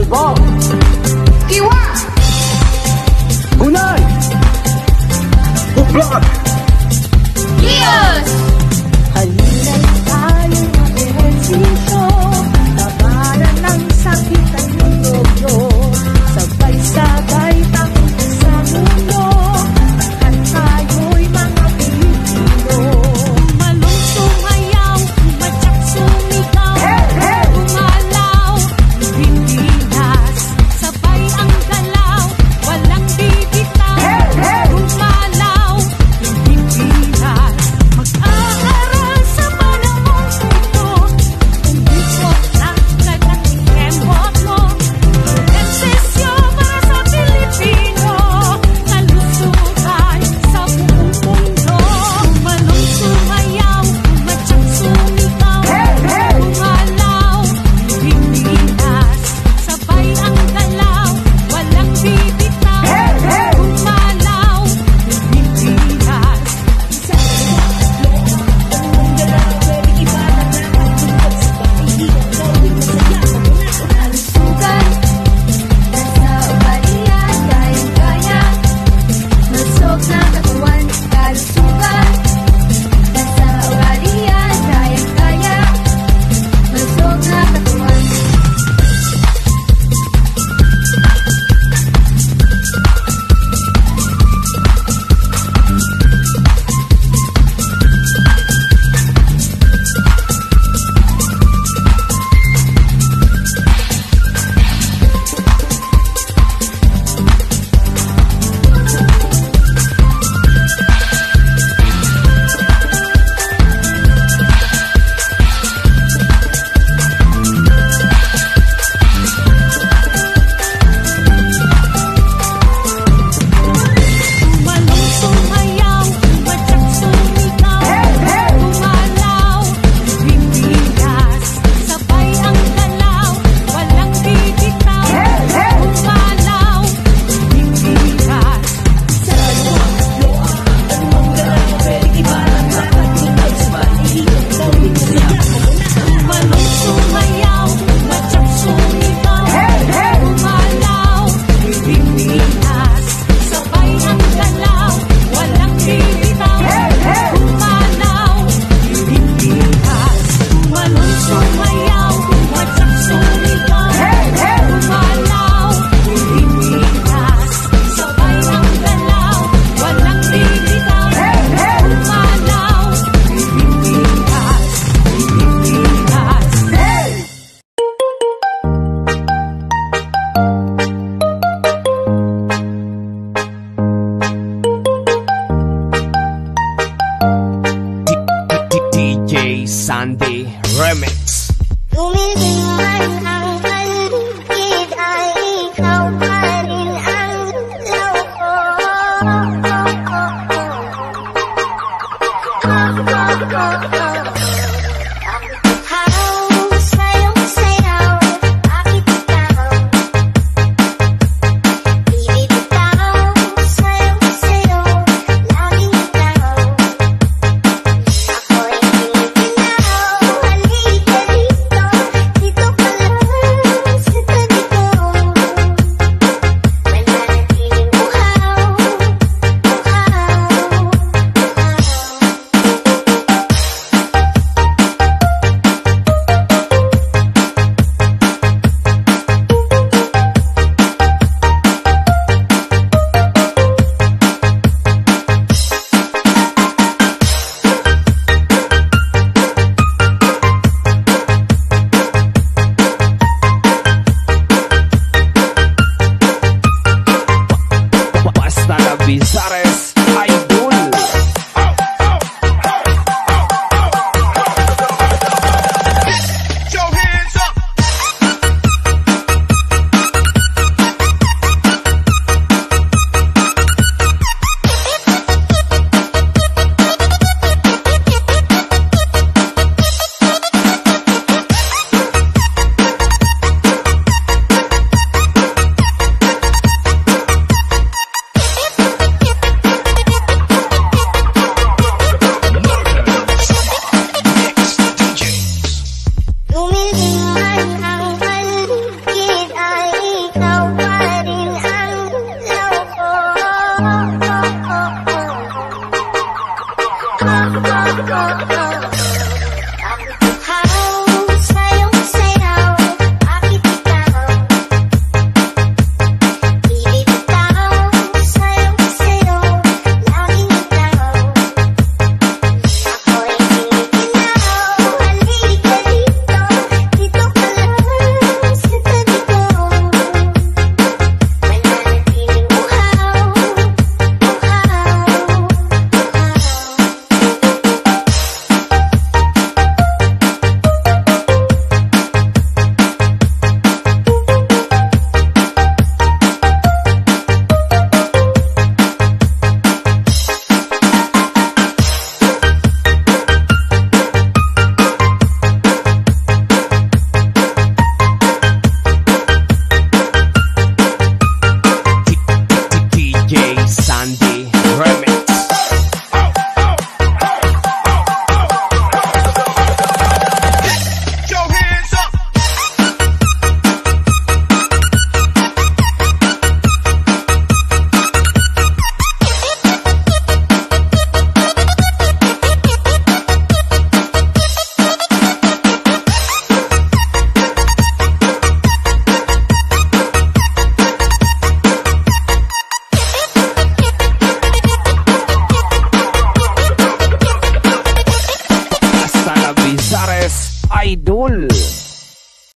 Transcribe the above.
Bob, Kiwa, Gunay, Bublak, Lios. Halina't tayo'y mag-ehersisyo, labanan ng sakit at lugyo, sabay-sabay takot sa mundo, at tayo'y mga Pilipino. Malong sumayaw, matyak sumigaw, umalaw, Pilipinas, sabay ang galaw, walang bibitaw, umalaw, Pilipinas. Mag-aaral sa panahon ito, umisot lang kagating kembot mo, konsesyo para sa Pilipino, kalusugan sa buong mundo. Malong sumayaw, matyak sumigaw, umalaw, Pilipinas, sabay ang galaw, walang bibitaw, umalaw, Pilipinas. Kalusugan, nasa ugalian, kayang-kaya, lusog na katawan. Kalusugan, nasa ugalian, kayang-kaya, lusog na katawan. Malong sumayaw, matyak sumigaw, umalaw, Pilipinas, sabay ang galaw, walang bibitaw, umalaw, Pilipinas. Malong sumayaw, matyak sumigaw, umalaw, Pilipinas, sabay ang galaw, walang bibitaw, umalaw, Pilipinas. Malong sumayaw, matyak sumigaw, umalaw, Pilipinas, sabay ang galaw, walang bibitaw, umalaw, Pilipinas, Pilipinas. DJ Sandy Remix. Tumigil man ang paligid ay ikaw pa rin ang loko. Sayaw-sayaw, bakit ikaw? Pilit ikaw, sayaw-sayaw, laging ikaw. Ako'y hindi na halika dito, dito ka lang. idol.